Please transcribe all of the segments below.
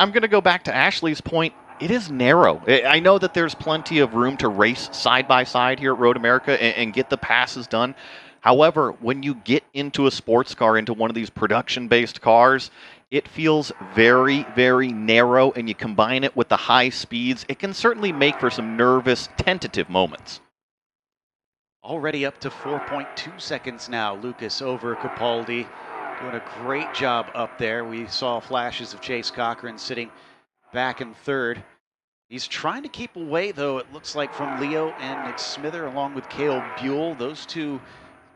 I'm going to go back to Ashley's point. It is narrow. I know that there's plenty of room to race side by side here at Road America and get the passes done. However, when you get into a sports car, into one of these production-based cars, it feels very, very narrow, and you combine it with the high speeds, it can certainly make for some nervous, tentative moments. Already up to 4.2 seconds now, Lucas over Capaldi. Doing a great job up there. We saw flashes of Chase Cochran sitting back in third. He's trying to keep away, though, it looks like, from Leo and Nick Smither, along with Cale Buell. Those two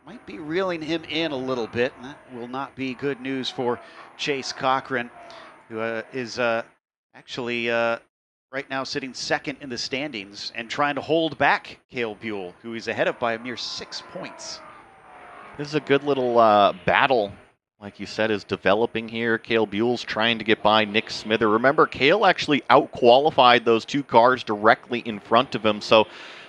might be reeling him in a little bit, and that will not be good news for Chase Cochran, who is actually right now sitting second in the standings and trying to hold back Cale Buell, who is ahead of by a mere 6 points. This is a good little battle, like you said, is developing here. Cale Buell's trying to get by Nick Smither. Remember, Cale actually out-qualified those two cars directly in front of him, so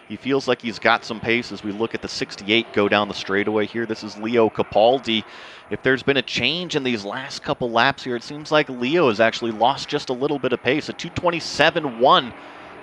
he feels like he's got some pace as we look at the 68 go down the straightaway here. This is Leo Capaldi. If there's been a change in these last couple laps here, it seems like Leo has actually lost just a little bit of pace. A 227.1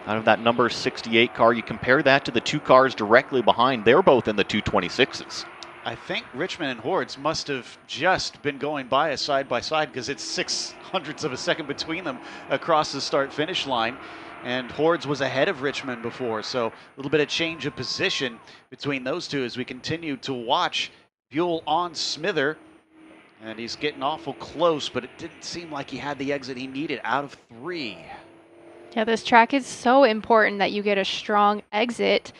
out of that number 68 car. You compare that to the two cars directly behind. They're both in the 226s. I think Richmond and Hordes must have just been going by us side by side because it's 0.06 of a second between them across the start-finish line. And Hordes was ahead of Richmond before, so a little bit of change of position between those two as we continue to watch Buell on Smither. And he's getting awful close, but it didn't seem like he had the exit he needed out of 3. Yeah, this track is so important that you get a strong exit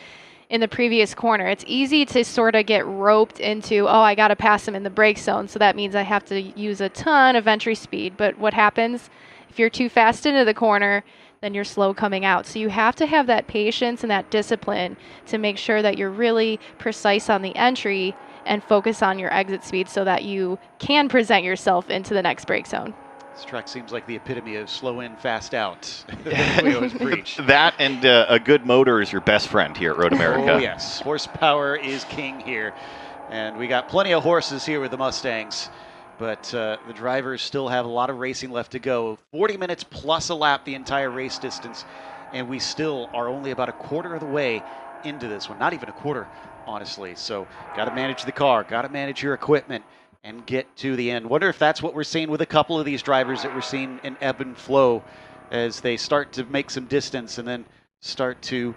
in the previous corner. It's easy to sort of get roped into, oh, I got to pass him in the brake zone, so that means I have to use a ton of entry speed. But what happens if you're too fast into the corner? Then you're slow coming out. So you have to have that patience and that discipline to make sure that you're really precise on the entry and focus on your exit speed so that you can present yourself into the next brake zone. This track seems like the epitome of slow in, fast out. We always preach. That and a good motor is your best friend here at Road America. Oh, yes. Horsepower is king here. And we got plenty of horses here with the Mustangs. But the drivers still have a lot of racing left to go. 40 minutes plus a lap the entire race distance. And we still are only about a quarter of the way into this one. Not even a quarter, honestly. So got to manage the car, got to manage your equipment, and get to the end. Wonder if that's what we're seeing with a couple of these drivers that we're seeing in ebb and flow as they start to make some distance and then start to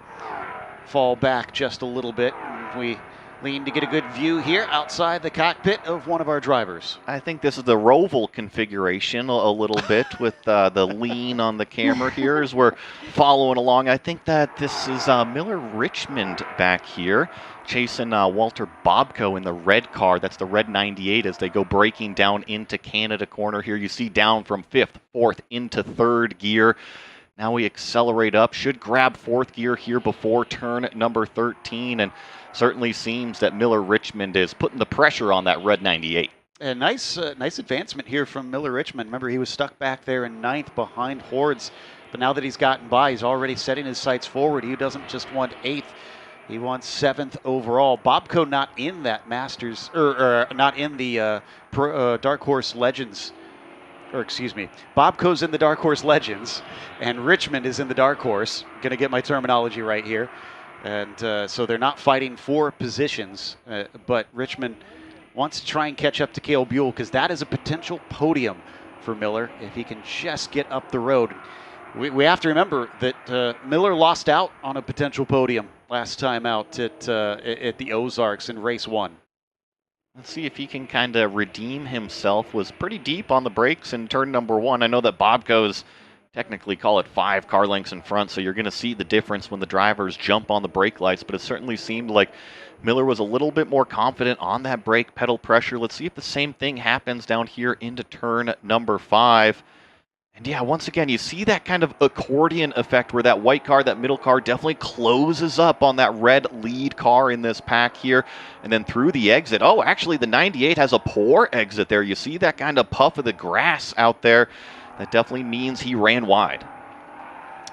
fall back just a little bit. And we lean to get a good view here outside the cockpit of one of our drivers. I think this is the Roval configuration a little bit with the lean on the camera here as we're following along. I think that this is Miller Richmond back here chasing Walter Bobko in the red car. That's the red 98 as they go braking down into Canada corner here. You see down from 5th, 4th into 3rd gear. Now we accelerate up, should grab 4th gear here before turn number 13, and certainly seems that Miller Richmond is putting the pressure on that red 98. A nice advancement here from Miller Richmond. Remember, he was stuck back there in 9th behind Hordes, but now that he's gotten by, he's already setting his sights forward. He doesn't just want 8th, he wants 7th overall. Bobko not in that Masters, or not in the Dark Horse Legends. Or excuse me, Bobko's in the Dark Horse Legends, and Richmond is in the Dark Horse. Going to get my terminology right here. And so they're not fighting for positions, but Richmond wants to try and catch up to Cale Buell because that is a potential podium for Miller if he can just get up the road. We have to remember that Miller lost out on a potential podium last time out at the Ozarks in race 1. Let's see if he can kind of redeem himself. Was pretty deep on the brakes in turn number 1. I know that Bobko's technically call it 5 car lengths in front, so you're going to see the difference when the drivers jump on the brake lights, but it certainly seemed like Miller was a little bit more confident on that brake pedal pressure. Let's see if the same thing happens down here into turn number 5. And yeah, once again, you see that kind of accordion effect where that white car, that middle car definitely closes up on that red lead car in this pack here. And then through the exit, oh, actually the 98 has a poor exit there. You see that kind of puff of the grass out there. That definitely means he ran wide.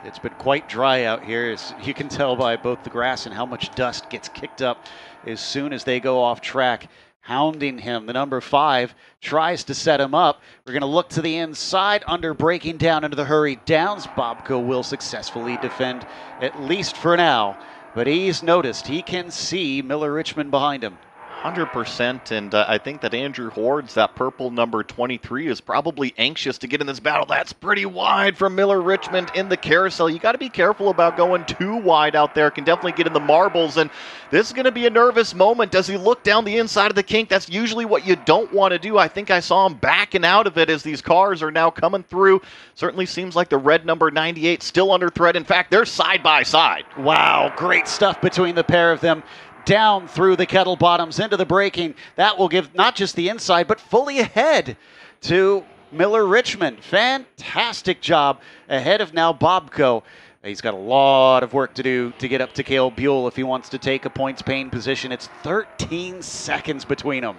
It's been quite dry out here, as you can tell by both the grass and how much dust gets kicked up as soon as they go off track. hounding him. The number 5 tries to set him up. We're going to look to the inside, under braking down into the hurry downs. Bobco will successfully defend, at least for now. But he's noticed. He can see Miller Richmond behind him. 100%, and I think that Andrew Hordes, that purple number 23, is probably anxious to get in this battle. That's pretty wide from Miller Richmond in the carousel. You got to be careful about going too wide out there. Can definitely get in the marbles, and this is going to be a nervous moment. Does he look down the inside of the kink? That's usually what you don't want to do. I think I saw him backing out of it as these cars are now coming through. Certainly seems like the red number 98 still under threat. In fact, they're side by side. Wow, great stuff between the pair of them. Down through the kettle bottoms into the braking. That will give not just the inside, but fully ahead to Miller Richmond. Fantastic job ahead of now Bobco. He's got a lot of work to do to get up to Cale Buell if he wants to take a points paying position. It's 13 seconds between them.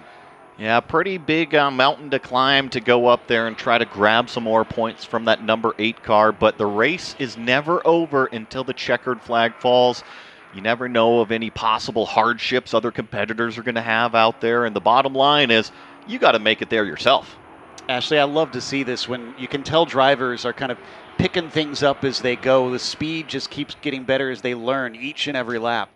Yeah, pretty big mountain to climb to go up there and try to grab some more points from that number 8 car, but the race is never over until the checkered flag falls. You never know of any possible hardships other competitors are going to have out there, and the bottom line is you got to make it there yourself. Ashley, I love to see this when you can tell drivers are kind of picking things up as they go. The speed just keeps getting better as they learn each and every lap.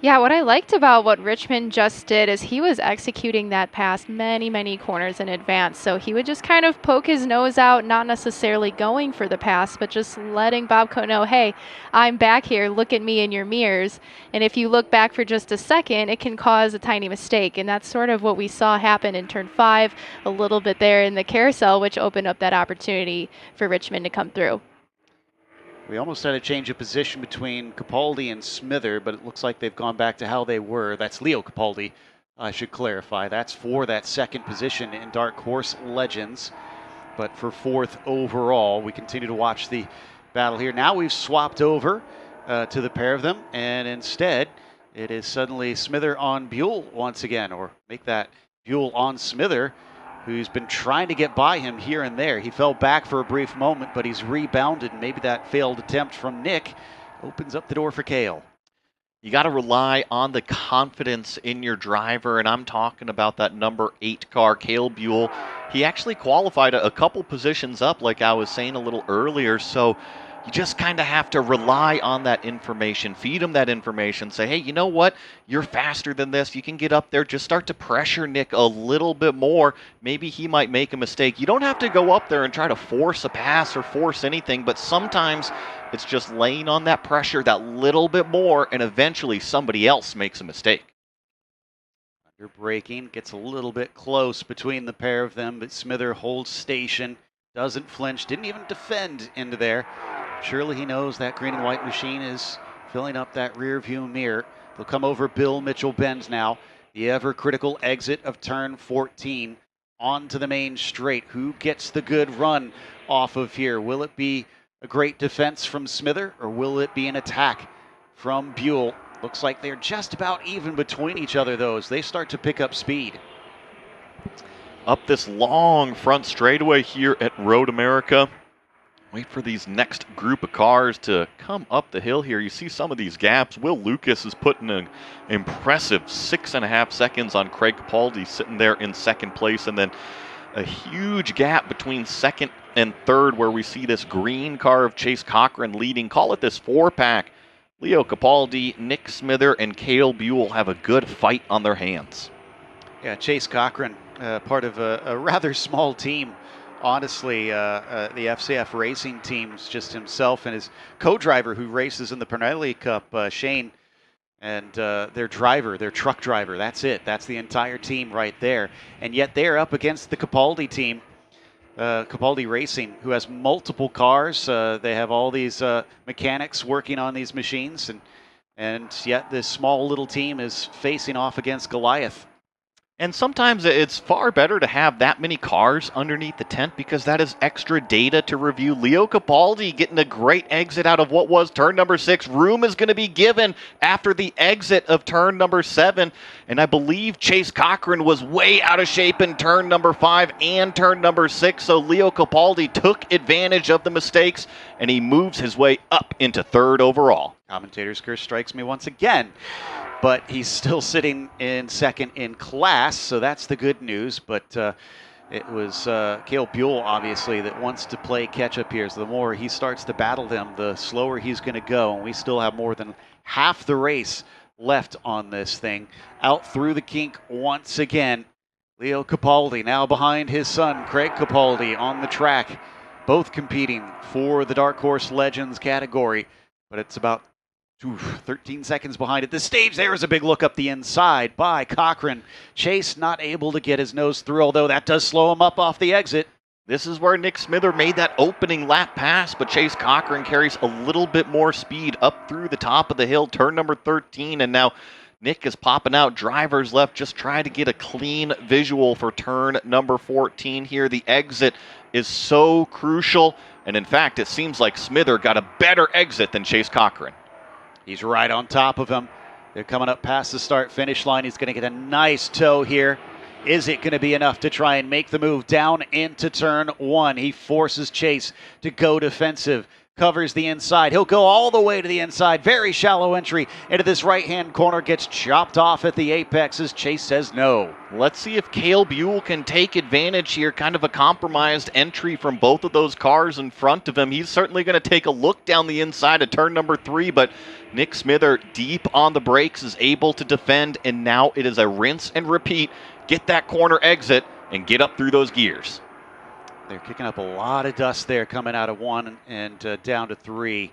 Yeah, what I liked about what Richmond just did is he was executing that pass many, many corners in advance. So he would just kind of poke his nose out, not necessarily going for the pass, but just letting Bobco know, hey, I'm back here, look at me in your mirrors. And if you look back for just a second, it can cause a tiny mistake. And that's sort of what we saw happen in turn 5, a little bit there in the carousel, which opened up that opportunity for Richmond to come through. We almost had a change of position between Capaldi and Smither, but it looks like they've gone back to how they were. That's Leo Capaldi, I should clarify. That's for that second position in Dark Horse Legends. But for 4th overall, we continue to watch the battle here. Now we've swapped over to the pair of them, and instead it is suddenly Smither on Buell once again, or make that Buell on Smither, who's been trying to get by him here and there. He fell back for a brief moment, but he's rebounded. Maybe that failed attempt from Nick opens up the door for Cale. You got to rely on the confidence in your driver, and I'm talking about that number 8 car, Cale Buell. He actually qualified a couple positions up, like I was saying a little earlier, so you just kind of have to rely on that information, feed him that information, say, hey, you know what? You're faster than this. You can get up there. Just start to pressure Nick a little bit more. Maybe he might make a mistake. You don't have to go up there and try to force a pass or force anything, but sometimes it's just laying on that pressure that little bit more, and eventually somebody else makes a mistake. Under braking, gets a little bit close between the pair of them, but Smither holds station, doesn't flinch, didn't even defend into there. Surely he knows that green and white machine is filling up that rear view mirror. They'll come over Bill Mitchell-Benz now. The ever-critical exit of turn 14 onto the main straight. Who gets the good run off of here? Will it be a great defense from Smither, or will it be an attack from Buell? Looks like they're just about even between each other, though, as they start to pick up speed. Up this long front straightaway here at Road America. Wait for these next group of cars to come up the hill here. You see some of these gaps. Will Lucas is putting an impressive 6.5 seconds on Craig Capaldi, sitting there in second place. And then a huge gap between second and third, where we see this green car of Chase Cochran leading. Call it this 4-pack. Leo Capaldi, Nick Smither, and Cale Buell have a good fight on their hands. Yeah, Chase Cochran, part of a rather small team. Honestly, the FCF racing team's just himself and his co-driver who races in the Pinelli Cup, Shane, and their driver, their truck driver. That's it. That's the entire team right there. And yet they're up against the Capaldi team, Capaldi Racing, who has multiple cars. They have all these mechanics working on these machines, and yet this small little team is facing off against Goliath. And sometimes it's far better to have that many cars underneath the tent, because that is extra data to review. Leo Capaldi getting a great exit out of what was turn number 6. Room is going to be given after the exit of turn number 7. And I believe Chase Cochran was way out of shape in turn number 5 and turn number 6. So Leo Capaldi took advantage of the mistakes, and he moves his way up into 3rd overall. Commentator's curse strikes me once again. but he's still sitting in second in class, so that's the good news. But it was Cale Buell, obviously, that wants to play catch-up here. So the more he starts to battle them, the slower he's going to go. And we still have more than half the race left on this thing. Out through the kink once again. Leo Capaldi now behind his son, Craig Capaldi, on the track. Both competing for the Dark Horse Legends category. But it's about 13 seconds behind at this stage. There is a big look up the inside by Cochran. Chase not able to get his nose through, although that does slow him up off the exit. This is where Nick Smither made that opening lap pass, but Chase Cochran carries a little bit more speed up through the top of the hill, turn number 13, and now Nick is popping out drivers left, just trying to get a clean visual for turn number 14 here. The exit is so crucial, and in fact, it seems like Smither got a better exit than Chase Cochran. He's right on top of him. They're coming up past the start-finish line. He's going to get a nice toe here. Is it going to be enough to try and make the move down into turn one? He forces Chase to go defensive. Covers the inside. He'll go all the way to the inside. Very shallow entry into this right-hand corner. Gets chopped off at the apex as Chase says no. Let's see if Cale Buell can take advantage here. Kind of a compromised entry from both of those cars in front of him. He's certainly going to take a look down the inside of turn number 3, but Nick Smither, deep on the brakes, is able to defend, and now it is a rinse and repeat. Get that corner exit and get up through those gears. They're kicking up a lot of dust there coming out of 1 and down to 3.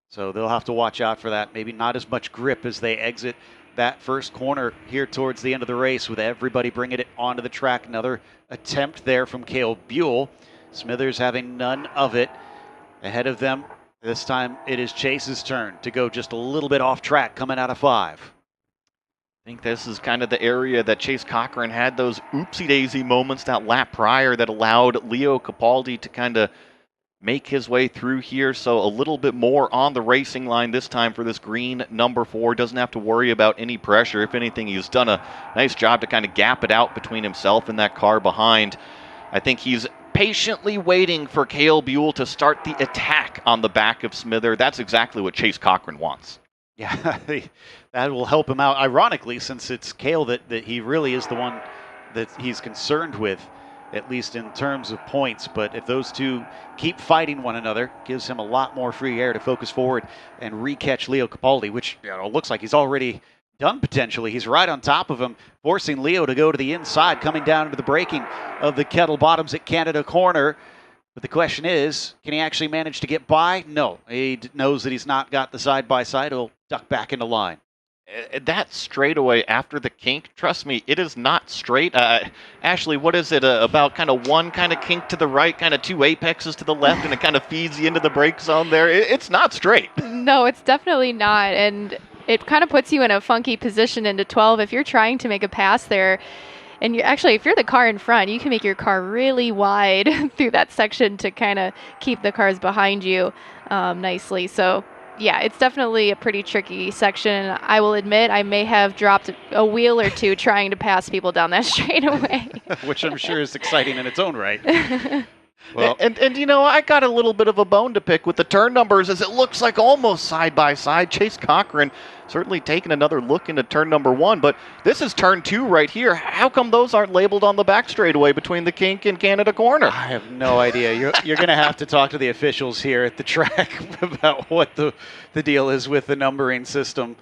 So they'll have to watch out for that. Maybe not as much grip as they exit that first corner here towards the end of the race with everybody bringing it onto the track. Another attempt there from Cale Buell. Smithers having none of it. Ahead of them, this time it is Chase's turn to go just a little bit off track coming out of 5. I think this is kind of the area that Chase Cochran had those oopsie-daisy moments that lap prior that allowed Leo Capaldi to kind of make his way through here. So a little bit more on the racing line this time for this green number 4. Doesn't have to worry about any pressure. If anything, he's done a nice job to kind of gap it out between himself and that car behind. I think he's patiently waiting for Cale Buell to start the attack on the back of Smither. That's exactly what Chase Cochran wants. Yeah, that will help him out. Ironically, since it's Cale that he really is the one that he's concerned with, at least in terms of points. But if those two keep fighting one another, gives him a lot more free air to focus forward and re-catch Leo Capaldi, which looks like he's already done potentially. He's right on top of him, forcing Leo to go to the inside, coming down into the braking of the Kettle Bottoms at Canada Corner. But the question is, can he actually manage to get by? No. He knows that he's not got the side-by-side. He'll duck back into line. That straightaway after the kink, trust me, it is not straight. Ashley, what is it? About kind of one kind of kink to the right, kind of 2 apexes to the left, and it kind of feeds you into the brake zone there. It's not straight. No, it's definitely not. And it kind of puts you in a funky position into 12. If you're trying to make a pass there, and if you're the car in front, you can make your car really wide through that section to kind of keep the cars behind you nicely. So, yeah, it's definitely a pretty tricky section. I will admit I may have dropped a wheel or two trying to pass people down that straightaway. Which I'm sure is exciting in its own right. Well, and I got a little bit of a bone to pick with the turn numbers, as it looks like almost side by side. Chase Cochran certainly taking another look into turn number 1, but this is turn 2 right here. How come those aren't labeled on the back straightaway between the kink and Canada Corner? I have no idea. You're going to have to talk to the officials here at the track about what the deal is with the numbering system.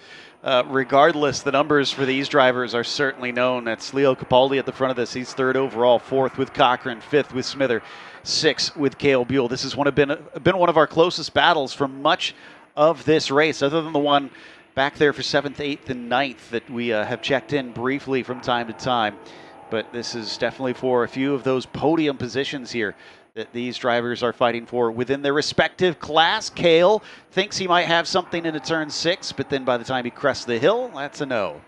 Regardless, the numbers for these drivers are certainly known. That's Leo Capaldi at the front of this. He's 3rd overall, 4th with Cochran, 5th with Smither, 6th with Cale Buell. This has been one of our closest battles for much of this race, other than the one back there for 7th, 8th, and 9th that we have checked in briefly from time to time. But this is definitely for a few of those podium positions here that these drivers are fighting for within their respective class. Cale thinks he might have something into turn 6, but then by the time he crests the hill, that's a no.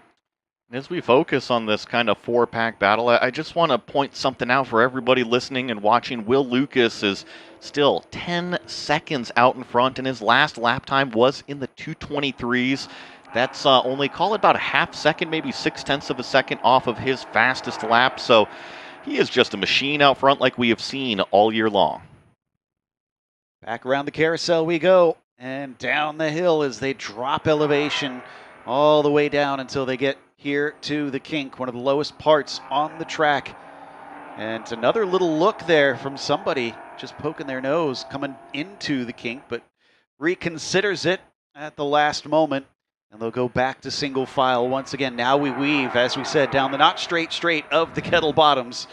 As we focus on this kind of 4-pack battle, I just want to point something out for everybody listening and watching. Will Lucas is still 10 seconds out in front, and his last lap time was in the 2:23s. That's only, call it about a half second, maybe 0.6 of a second off of his fastest lap. So he is just a machine out front like we have seen all year long. Back around the carousel we go, and down the hill as they drop elevation all the way down until they get here to the kink, one of the lowest parts on the track. And another little look there from somebody just poking their nose coming into the kink, but reconsiders it at the last moment. And they'll go back to single file once again. Now we weave, as we said, down the not straight of the kettle bottoms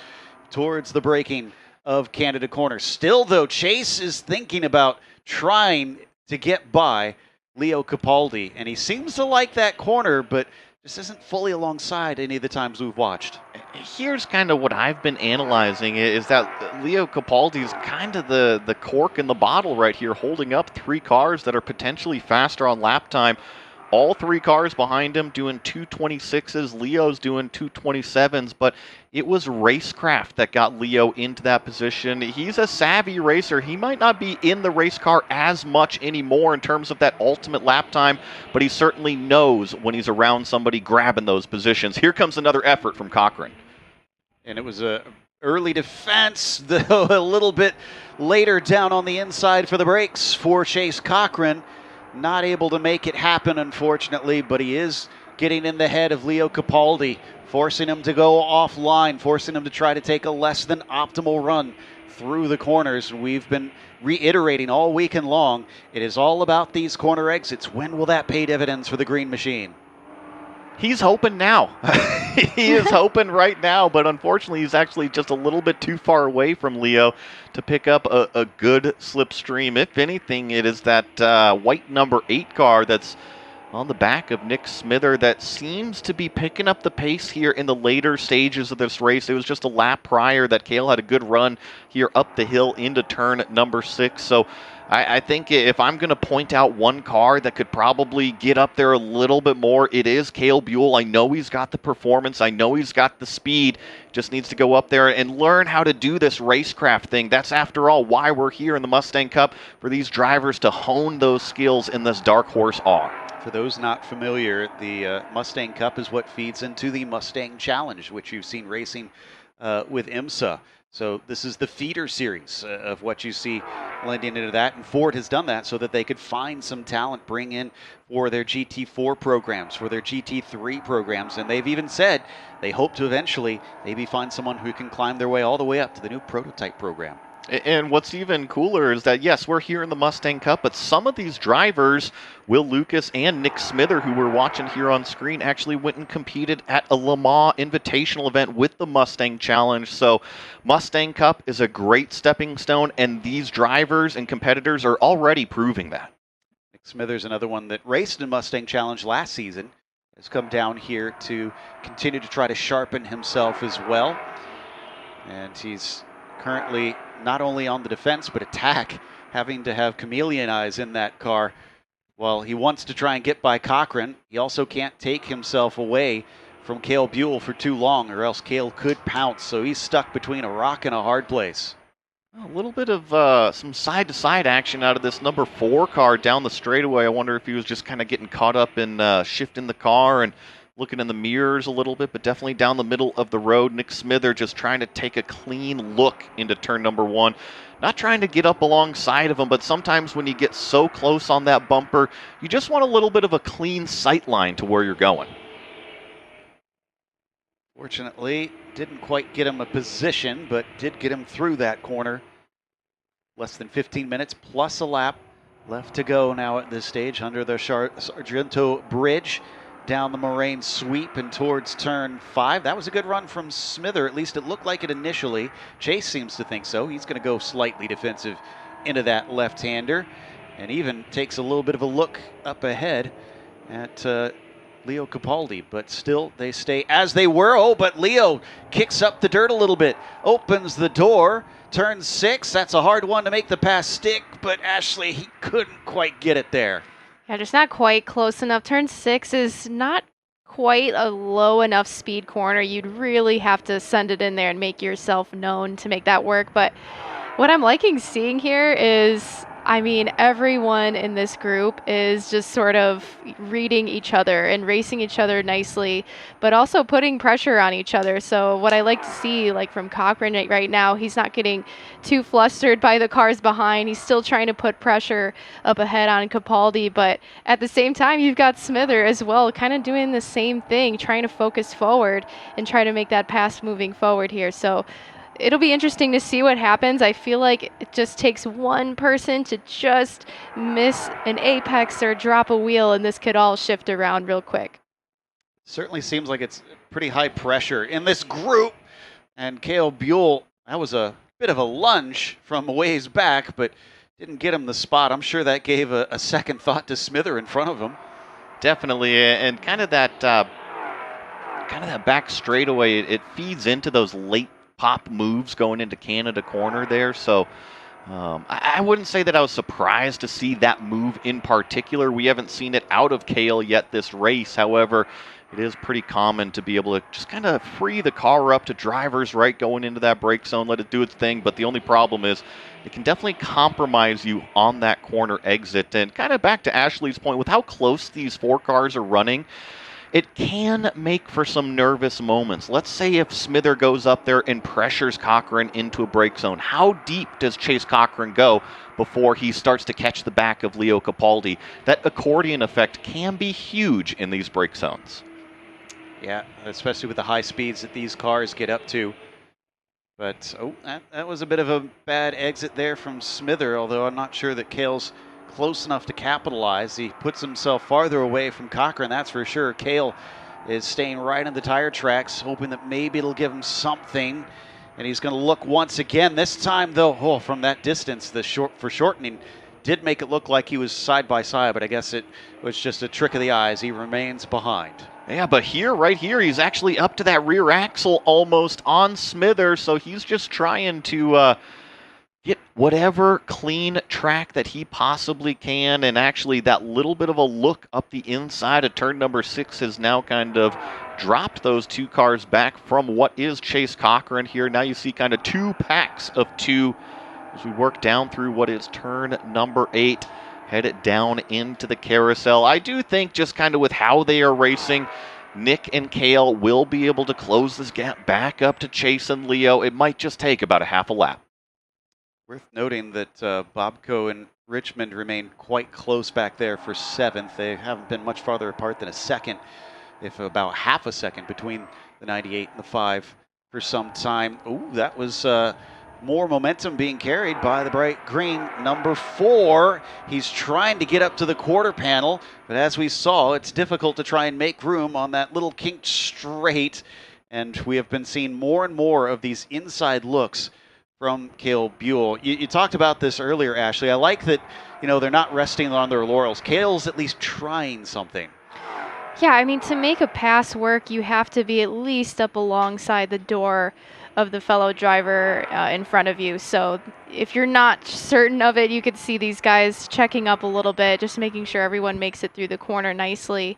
towards the braking of Canada Corner. Still, though, Chase is thinking about trying to get by Leo Capaldi, and he seems to like that corner, but just isn't fully alongside any of the times we've watched. Here's kind of what I've been analyzing is that Leo Capaldi is kind of the cork in the bottle right here, holding up 3 cars that are potentially faster on lap time. All 3 cars behind him doing 226s. Leo's doing 227s, but it was racecraft that got Leo into that position. He's a savvy racer. He might not be in the race car as much anymore in terms of that ultimate lap time, but he certainly knows when he's around somebody grabbing those positions. Here comes another effort from Cochran. And it was a early defense, though a little bit later down on the inside for the brakes for Chase Cochran. Not able to make it happen, unfortunately, but he is getting in the head of Leo Capaldi, forcing him to go offline, forcing him to try to take a less than optimal run through the corners. We've been reiterating all weekend long, it is all about these corner exits. When will that pay dividends for the Green Machine? He's hoping now. He is hoping right now, but unfortunately he's actually just a little bit too far away from Leo to pick up a good slipstream. If anything, it is that white number 8 car that's on the back of Nick Smither that seems to be picking up the pace here in the later stages of this race. It was just a lap prior that Cale had a good run here up the hill into turn number 6. So I think if I'm going to point out one car that could probably get up there a little bit more, it is Cale Buell. I know he's got the performance. I know he's got the speed. Just needs to go up there and learn how to do this racecraft thing. That's, after all, why we're here in the Mustang Cup, for these drivers to hone those skills in this Dark Horse R. For those not familiar, the Mustang Cup is what feeds into the Mustang Challenge, which you've seen racing with IMSA. So this is the feeder series of what you see blending into that, and Ford has done that so that they could find some talent, bring in for their GT4 programs, for their GT3 programs, and they've even said they hope to eventually maybe find someone who can climb their way all the way up to the new prototype program. And what's even cooler is that, yes, we're here in the Mustang Cup, but some of these drivers, Will Lucas and Nick Smither, who we're watching here on screen, actually went and competed at a Le Mans Invitational event with the Mustang Challenge. So Mustang Cup is a great stepping stone, and these drivers and competitors are already proving that. Nick Smither's another one that raced in Mustang Challenge last season, has come down here to continue to try to sharpen himself as well. And he's currently not only on the defense, but attack, having to have chameleon eyes in that car. While he wants to try and get by Cochran, he also can't take himself away from Cale Buell for too long, or else Cale could pounce. So he's stuck between a rock and a hard place. A little bit of some side-to-side action out of this number 4 car down the straightaway. I wonder if he was just kind of getting caught up in shifting the car and looking in the mirrors a little bit, but definitely down the middle of the road. Nick Smither just trying to take a clean look into turn number 1. Not trying to get up alongside of him, but sometimes when you get so close on that bumper, you just want a little bit of a clean sight line to where you're going. Fortunately, didn't quite get him a position, but did get him through that corner. Less than 15 minutes plus a lap left to go now at this stage under the Sargento Bridge. Down the Moraine sweep and towards turn 5. That was a good run from Smither. At least it looked like it initially. Chase seems to think so. He's going to go slightly defensive into that left-hander, and even takes a little bit of a look up ahead at Leo Capaldi. But still, they stay as they were. Oh, but Leo kicks up the dirt a little bit. Opens the door. Turn 6. That's a hard one to make the pass stick, but Ashley, he couldn't quite get it there. Yeah, just not quite close enough. Turn 6 is not quite a low enough speed corner. You'd really have to send it in there and make yourself known to make that work. But what I'm liking seeing here is I mean, everyone in this group is just sort of reading each other and racing each other nicely, but also putting pressure on each other. So what I like to see, like from Cochran right now, he's not getting too flustered by the cars behind. He's still trying to put pressure up ahead on Capaldi, but at the same time, you've got Smither as well, kind of doing the same thing, trying to focus forward and try to make that pass moving forward here. So it'll be interesting to see what happens. I feel like it just takes one person to just miss an apex or drop a wheel, and this could all shift around real quick. Certainly seems like it's pretty high pressure in this group. And Cale Buell, that was a bit of a lunge from a ways back, but didn't get him the spot. I'm sure that gave a second thought to Smither in front of him. Definitely, and kind of that back straightaway, it feeds into those late pop moves going into Canada corner there. So I wouldn't say that I was surprised to see that move in particular. We haven't seen it out of Cale yet this race. However, it is pretty common to be able to just kind of free the car up to driver's right going into that brake zone, let it do its thing. But the only problem is it can definitely compromise you on that corner exit. And kind of back to Ashley's point, with how close these four cars are running, it can make for some nervous moments. Let's say if Smither goes up there and pressures Cochran into a brake zone. How deep does Chase Cochran go before he starts to catch the back of Leo Capaldi? That accordion effect can be huge in these brake zones. Yeah, especially with the high speeds that these cars get up to. But, that was a bit of a bad exit there from Smither, although I'm not sure that Cale's close enough to capitalize. He puts himself farther away from Cochran, that's for sure. Cale is staying right on the tire tracks, hoping that maybe it'll give him something. And he's going to look once again. This time, though, from that distance, the shortening did make it look like he was side by side, but I guess it was just a trick of the eyes. He remains behind. Yeah, but right here, he's actually up to that rear axle almost on Smither, so he's just trying to get whatever clean track that he possibly can. And actually, that little bit of a look up the inside of turn number 6 has now kind of dropped those two cars back from what is Chase Cochran here. Now you see kind of two packs of two as we work down through what is turn number 8. Head it down into the carousel. I do think just kind of with how they are racing, Nick and Cale will be able to close this gap back up to Chase and Leo. It might just take about a half a lap. Worth noting that Bobco and Richmond remain quite close back there for 7th. They haven't been much farther apart than a second, if about half a second between the 98 and the 5 for some time. Ooh, that was more momentum being carried by the bright green number 4. He's trying to get up to the quarter panel, but as we saw, it's difficult to try and make room on that little kinked straight. And we have been seeing more and more of these inside looks from Cale Buell. You talked about this earlier, Ashley. I like that, they're not resting on their laurels. Cale's at least trying something. Yeah, I mean, to make a pass work, you have to be at least up alongside the door of the fellow driver in front of you. So if you're not certain of it, you could see these guys checking up a little bit, just making sure everyone makes it through the corner nicely.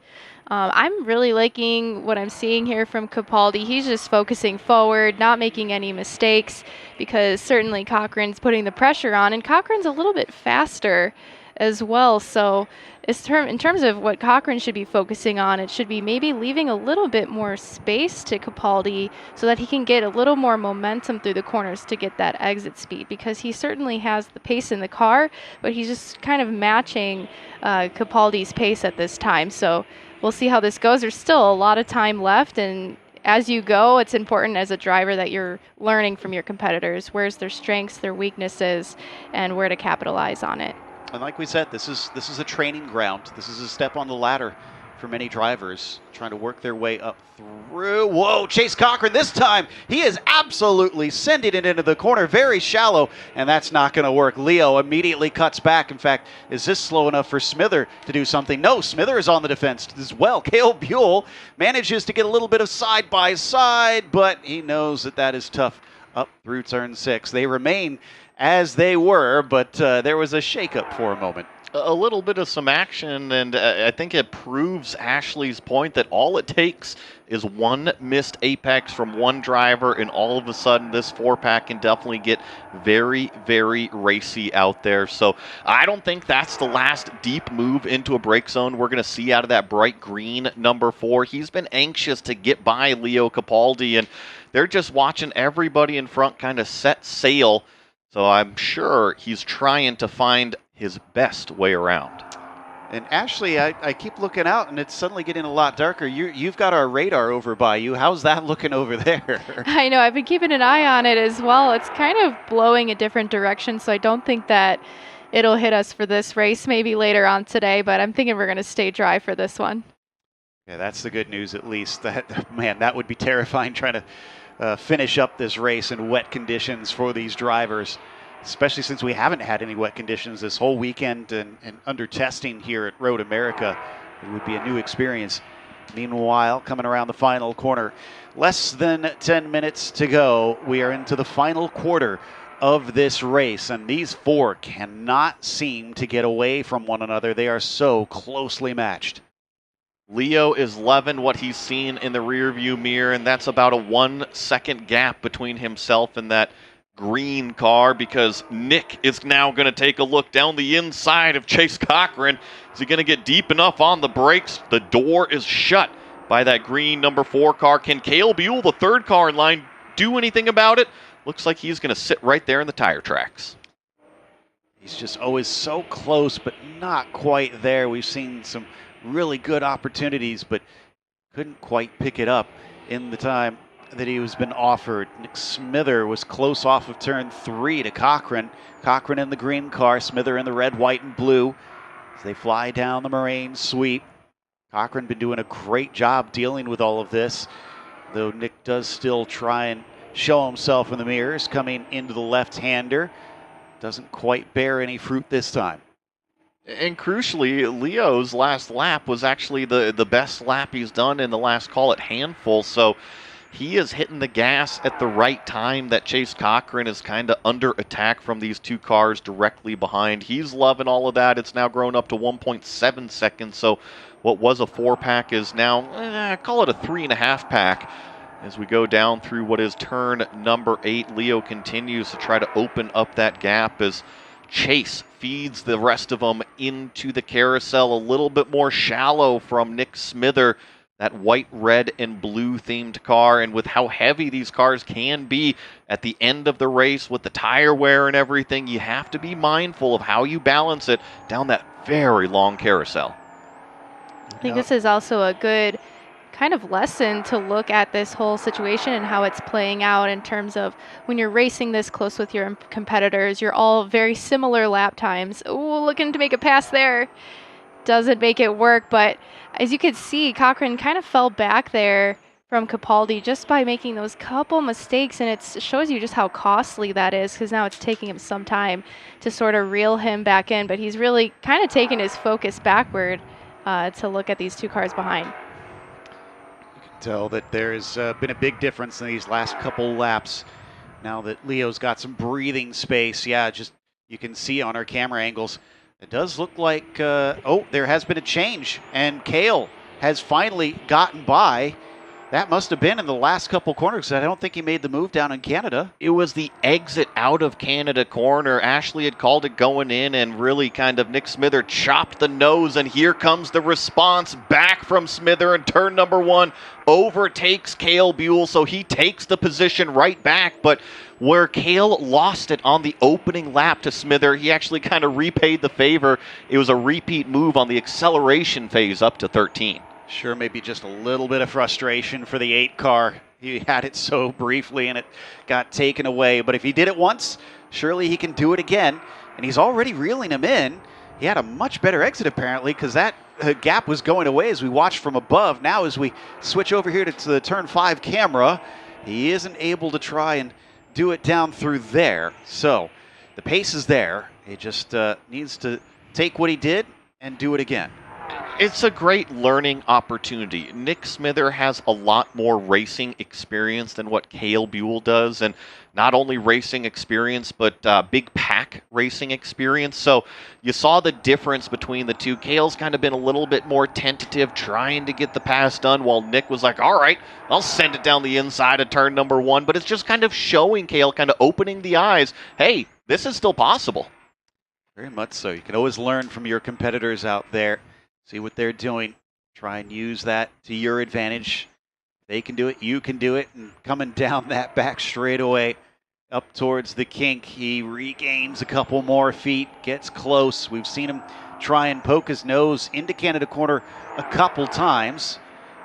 I'm really liking what I'm seeing here from Capaldi. He's just focusing forward, not making any mistakes, because certainly Cochran's putting the pressure on, and Cochran's a little bit faster as well. So in terms of what Cochran should be focusing on, it should be maybe leaving a little bit more space to Capaldi so that he can get a little more momentum through the corners to get that exit speed, because he certainly has the pace in the car, but he's just kind of matching Capaldi's pace at this time. So we'll see how this goes. There's still a lot of time left, and as you go, it's important as a driver that you're learning from your competitors. Where's their strengths, their weaknesses, and where to capitalize on it. And like we said, this is a training ground. This is a step on the ladder for many drivers trying to work their way up through. Whoa, Chase Cochran this time. He is absolutely sending it into the corner, very shallow, and that's not going to work. Leo immediately cuts back. In fact, is this slow enough for Smither to do something? No, Smither is on the defense as well. Cale Buell manages to get a little bit of side by side, but he knows that is tough up through turn 6. They remain as they were, but there was a shakeup for a moment. A little bit of some action, and I think it proves Ashley's point that all it takes is one missed apex from one driver, and all of a sudden this 4-pack can definitely get very, very racy out there. So I don't think that's the last deep move into a break zone we're going to see out of that bright green number 4. He's been anxious to get by Leo Capaldi, and they're just watching everybody in front kind of set sail. So I'm sure he's trying to find his best way around. And Ashley, I keep looking out, and it's suddenly getting a lot darker. You've got our radar over by you. How's that looking over there? I know. I've been keeping an eye on it as well. It's kind of blowing a different direction, so I don't think that it'll hit us for this race, maybe later on today, but I'm thinking we're going to stay dry for this one. Yeah, that's the good news at least. That would be terrifying trying to finish up this race in wet conditions for these drivers, especially since we haven't had any wet conditions this whole weekend and under testing here at Road America. It would be a new experience. Meanwhile, coming around the final corner, less than 10 minutes to go. We are into the final quarter of this race, and these 4 cannot seem to get away from one another. They are so closely matched. Leo is loving what he's seen in the rearview mirror, and that's about a 1-second gap between himself and that green car, because Nick is now going to take a look down the inside of Chase Cochran. Is he going to get deep enough on the brakes? The door is shut by that green number 4 car. Can Cale Buell, the 3rd car in line, do anything about it? Looks like he's going to sit right there in the tire tracks. He's just always so close, but not quite there. We've seen some really good opportunities, but couldn't quite pick it up in the time that he was been offered. Nick Smither was close off of turn 3 to Cochran. Cochran in the green car, Smither in the red, white, and blue as they fly down the Moraine sweep. Cochran been doing a great job dealing with all of this, though Nick does still try and show himself in the mirrors coming into the left-hander. Doesn't quite bear any fruit this time. And crucially, Leo's last lap was actually the best lap he's done in the last, call it, handful. So he is hitting the gas at the right time. That Chase Cochran is kind of under attack from these 2 cars directly behind. He's loving all of that. It's now grown up to 1.7 seconds. So what was a 4-pack is now, call it a 3.5-pack. As we go down through what is turn number 8, Leo continues to try to open up that gap as Chase feeds the rest of them into the carousel. A little bit more shallow from Nick Smither, that white, red, and blue themed car. And with how heavy these cars can be at the end of the race with the tire wear and everything, you have to be mindful of how you balance it down that very long carousel. I think this is also a good kind of lesson to look at this whole situation and how it's playing out in terms of when you're racing this close with your competitors. You're all very similar lap times. Oh, looking to make a pass there. Doesn't make it work, but as you can see, Cochran kind of fell back there from Capaldi just by making those couple mistakes, and it shows you just how costly that is, because now it's taking him some time to sort of reel him back in, but he's really kind of taken his focus backward to look at these 2 cars behind. You can tell that there's been a big difference in these last couple laps. Now that Leo's got some breathing space, just you can see on our camera angles, it does look like, there has been a change, and Cale has finally gotten by. That must have been in the last couple corners. I don't think he made the move down in Canada. It was the exit out of Canada corner. Ashley had called it going in, and really kind of Nick Smither chopped the nose, and here comes the response back from Smither in turn number 1. Overtakes Cale Buell, so he takes the position right back, but where Cale lost it on the opening lap to Smither, he actually kind of repaid the favor. It was a repeat move on the acceleration phase up to 13. Sure, maybe just a little bit of frustration for the 8 car. He had it so briefly and it got taken away. But if he did it once, surely he can do it again. And he's already reeling him in. He had a much better exit apparently, because that gap was going away as we watched from above. Now as we switch over here to the turn 5 camera, he isn't able to try and do it down through there. So the pace is there. He just needs to take what he did and do it again. It's a great learning opportunity. Nick Smither has a lot more racing experience than what Cale Buell does, and not only racing experience, but big pack racing experience. So you saw the difference between the two. Cale's kind of been a little bit more tentative, trying to get the pass done, while Nick was like, all right, I'll send it down the inside of turn number 1. But it's just kind of showing Cale, kind of opening the eyes, hey, this is still possible. Very much so. You can always learn from your competitors out there. See what they're doing. Try and use that to your advantage. They can do it. You can do it. And coming down that back straightaway up towards the kink, he regains a couple more feet, gets close. We've seen him try and poke his nose into Canada corner a couple times,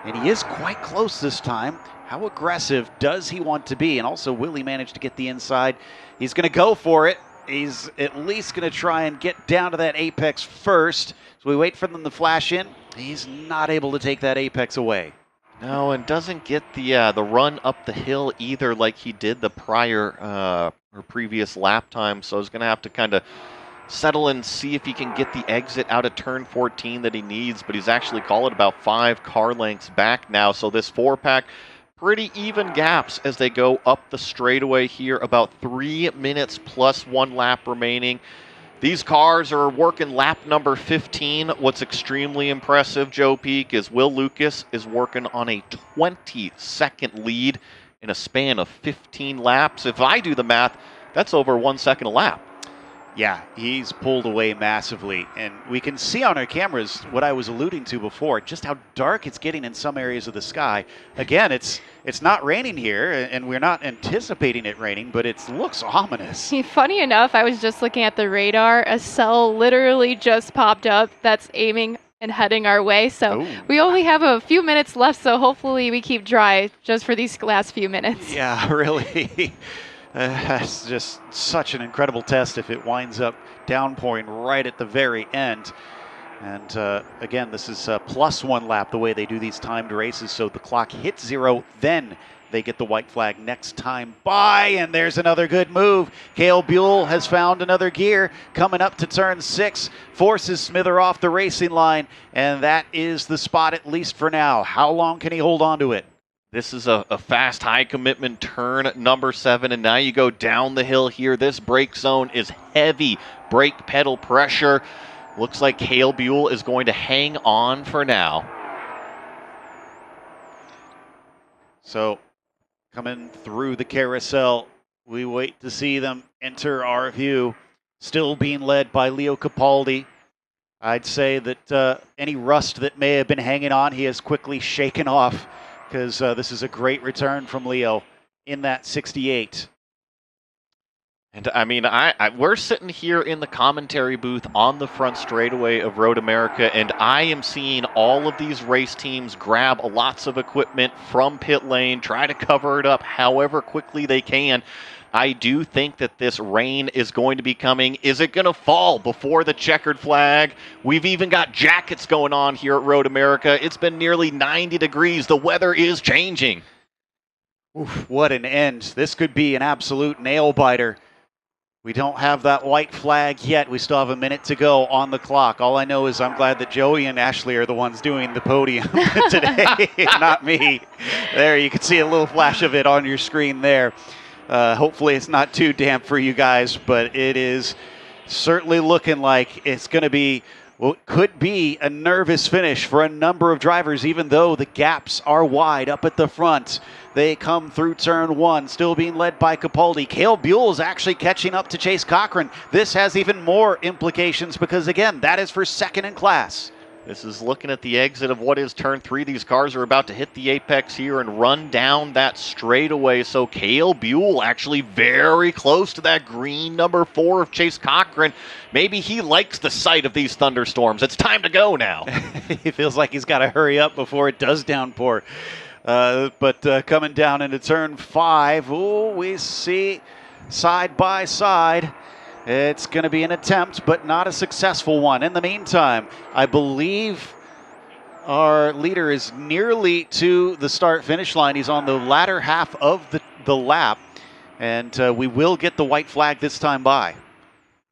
and he is quite close this time. How aggressive does he want to be? And also, will he manage to get the inside? He's going to go for it. He's at least going to try and get down to that apex first. So we wait for them to flash in. He's not able to take that apex away. No, and doesn't get the run up the hill either, like he did the prior or previous lap time. So he's going to have to kind of settle and see if he can get the exit out of turn 14 that he needs. But he's actually called it about 5 car lengths back now. So this 4-pack, pretty even gaps as they go up the straightaway here. About 3 minutes plus 1 lap remaining. These cars are working lap number 15. What's extremely impressive, Joe Peak, is Will Lucas is working on a 20-second lead in a span of 15 laps. If I do the math, that's over 1 second a lap. Yeah, he's pulled away massively. And we can see on our cameras what I was alluding to before, just how dark it's getting in some areas of the sky. Again, it's not raining here, and we're not anticipating it raining, but it looks ominous. Funny enough, I was just looking at the radar. A cell literally just popped up that's aiming and heading our way. So we only have a few minutes left, so hopefully we keep dry just for these last few minutes. Yeah, really. That's just such an incredible test if it winds up downpouring right at the very end. And again, this is plus 1 lap the way they do these timed races. So the clock hits 0, then they get the white flag next time by. And there's another good move. Cale Buell has found another gear coming up to turn 6, forces Smither off the racing line. And that is the spot, at least for now. How long can he hold on to it? This is a fast, high-commitment turn number 7, and now you go down the hill here. This brake zone is heavy brake pedal pressure. Looks like Cale Buell is going to hang on for now. So, coming through the carousel, we wait to see them enter our view. Still being led by Leo Capaldi. I'd say that any rust that may have been hanging on, he has quickly shaken off, because this is a great return from Leo in that 68. And I mean, we're sitting here in the commentary booth on the front straightaway of Road America, and I am seeing all of these race teams grab lots of equipment from pit lane, try to cover it up however quickly they can. I do think that this rain is going to be coming. Is it going to fall before the checkered flag? We've even got jackets going on here at Road America. It's been nearly 90 degrees. The weather is changing. Oof, what an end. This could be an absolute nail-biter. We don't have that white flag yet. We still have a minute to go on the clock. All I know is I'm glad that Joey and Ashley are the ones doing the podium today, not me. There, you can see a little flash of it on your screen there. Hopefully it's not too damp for you guys, but it is certainly looking like it's going to be, well, it could be a nervous finish for a number of drivers, even though the gaps are wide up at the front. They come through turn 1, still being led by Capaldi. Cale Buell is actually catching up to Chase Cochran. This has even more implications because, again, that is for second in class. This is looking at the exit of what is turn 3. These cars are about to hit the apex here and run down that straightaway. So Cale Buell actually very close to that green number 4 of Chase Cochran. Maybe he likes the sight of these thunderstorms. It's time to go now. He feels like he's got to hurry up before it does downpour. But coming down into turn 5, we see side by side. It's going to be an attempt, but not a successful one. In the meantime, I believe our leader is nearly to the start-finish line. He's on the latter half of the lap, and we will get the white flag this time by.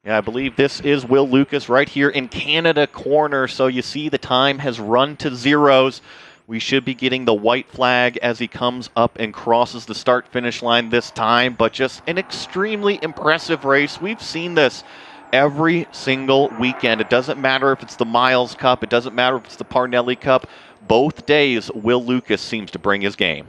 Yeah, I believe this is Will Lucas right here in Canada corner. So you see the time has run to zeros. We should be getting the white flag as he comes up and crosses the start-finish line this time. But just an extremely impressive race. We've seen this every single weekend. It doesn't matter if it's the Miles Cup. It doesn't matter if it's the Parnelli Cup. Both days, Will Lucas seems to bring his game.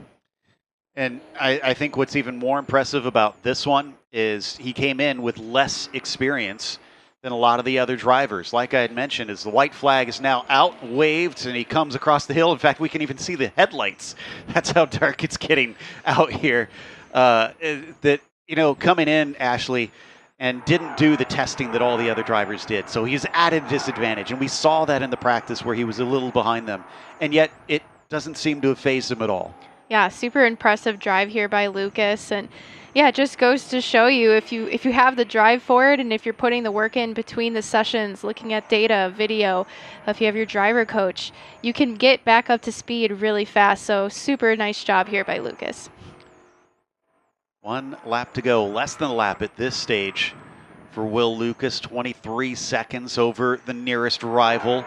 And I think what's even more impressive about this one is he came in with less experience than a lot of the other drivers. Like I had mentioned, as the white flag is now out, waved, and he comes across the hill. In fact, we can even see the headlights. That's how dark it's getting out here. Coming in, Ashley, and didn't do the testing that all the other drivers did. So he's at a disadvantage, and we saw that in the practice where he was a little behind them. And yet it doesn't seem to have phased him at all. Yeah, super impressive drive here by Lucas. And yeah, it just goes to show you if you have the drive for it, and if you're putting the work in between the sessions, looking at data, video, if you have your driver coach, you can get back up to speed really fast. So super nice job here by Lucas. 1 lap to go, less than a lap at this stage for Will Lucas, 23 seconds over the nearest rival.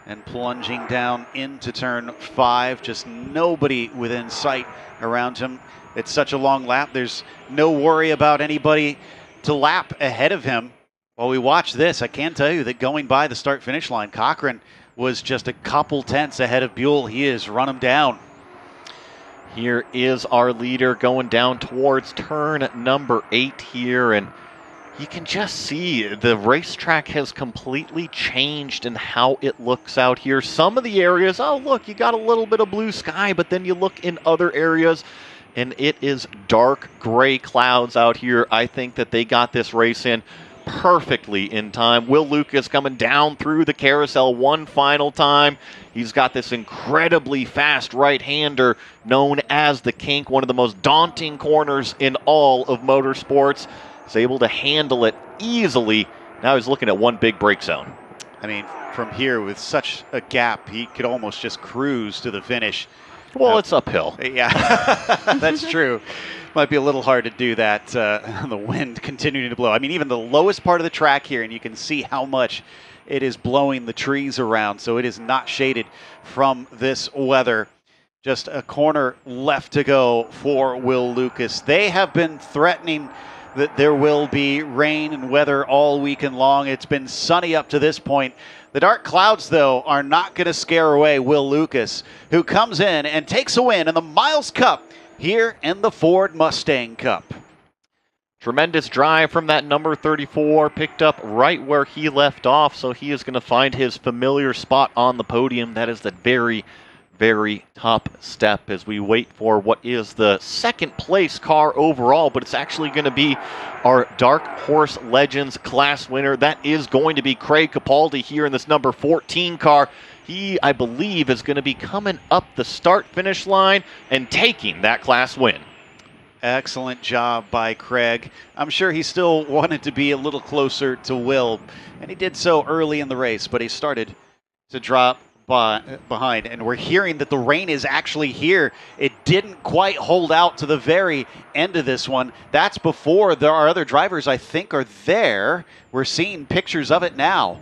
And plunging down into turn 5, just nobody within sight around him. It's such a long lap. There's no worry about anybody to lap ahead of him. While we watch this, I can tell you that going by the start-finish line, Cochran was just a couple tenths ahead of Buell. He has run him down. Here is our leader going down towards turn number 8 here, and you can just see the racetrack has completely changed in how it looks out here. Some of the areas, oh look, you got a little bit of blue sky, but then you look in other areas and it is dark gray clouds out here. I think that they got this race in perfectly in time. Will Lucas coming down through the carousel one final time. He's got this incredibly fast right-hander known as the Kink, one of the most daunting corners in all of motorsports. He's able to handle it easily. Now he's looking at one big brake zone. I mean, from here with such a gap, he could almost just cruise to the finish. Well, it's uphill. Yeah, that's true. Might be a little hard to do that, the wind continuing to blow. I mean, even the lowest part of the track here, and you can see how much it is blowing the trees around, so it is not shaded from this weather. Just a corner left to go for Will Lucas. They have been threatening that there will be rain and weather all weekend long. It's been sunny up to this point. The dark clouds, though, are not going to scare away Will Lucas, who comes in and takes a win in the Miles Cup here in the Ford Mustang Cup. Tremendous drive from that number 34, picked up right where he left off, so he is going to find his familiar spot on the podium. That is the very, very top step as we wait for what is the second place car overall, but it's actually going to be our Dark Horse Legends class winner. That is going to be Craig Capaldi here in this number 14 car. He, I believe, is going to be coming up the start-finish line and taking that class win. Excellent job by Craig. I'm sure he still wanted to be a little closer to Will, and he did so early in the race, but he started to drop behind, and we're hearing that the rain is actually here. It didn't quite hold out to the very end of this one. That's before there are other drivers, I think, are there. We're seeing pictures of it now.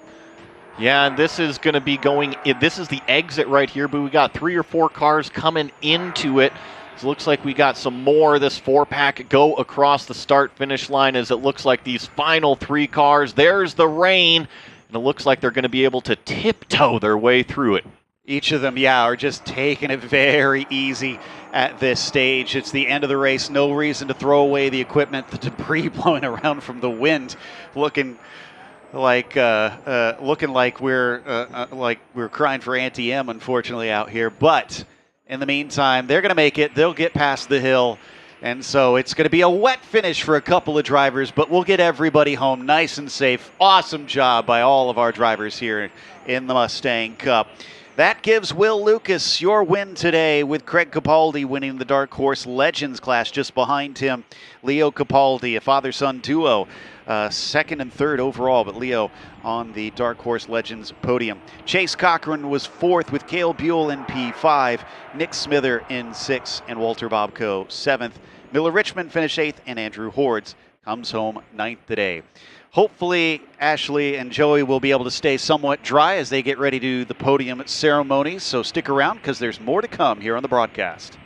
Yeah, and this is going to be going, this is the exit right here, but we got 3 or 4 cars coming into it. So it looks like we got some more of this 4-pack go across the start-finish line as it looks like these final 3 cars. There's the rain, and it looks like they're going to be able to tiptoe their way through it. Each of them, yeah, are just taking it very easy at this stage. It's the end of the race. No reason to throw away the equipment. The debris blowing around from the wind, looking like we're crying for Auntie M, unfortunately, out here. But in the meantime, they're going to make it. They'll get past the hill. And so it's going to be a wet finish for a couple of drivers, but we'll get everybody home nice and safe. Awesome job by all of our drivers here in the Mustang Cup. That gives Will Lucas your win today, with Craig Capaldi winning the Dark Horse Legends class. Just behind him, Leo Capaldi, a father-son duo, second and third overall, but Leo on the Dark Horse Legends podium. Chase Cochran was fourth with Cale Buell in P5, Nick Smither in 6th, and Walter Bobko 7th. Miller Richmond finished 8th, and Andrew Hordes comes home 9th today. Hopefully, Ashley and Joey will be able to stay somewhat dry as they get ready to do the podium ceremony. So stick around because there's more to come here on the broadcast.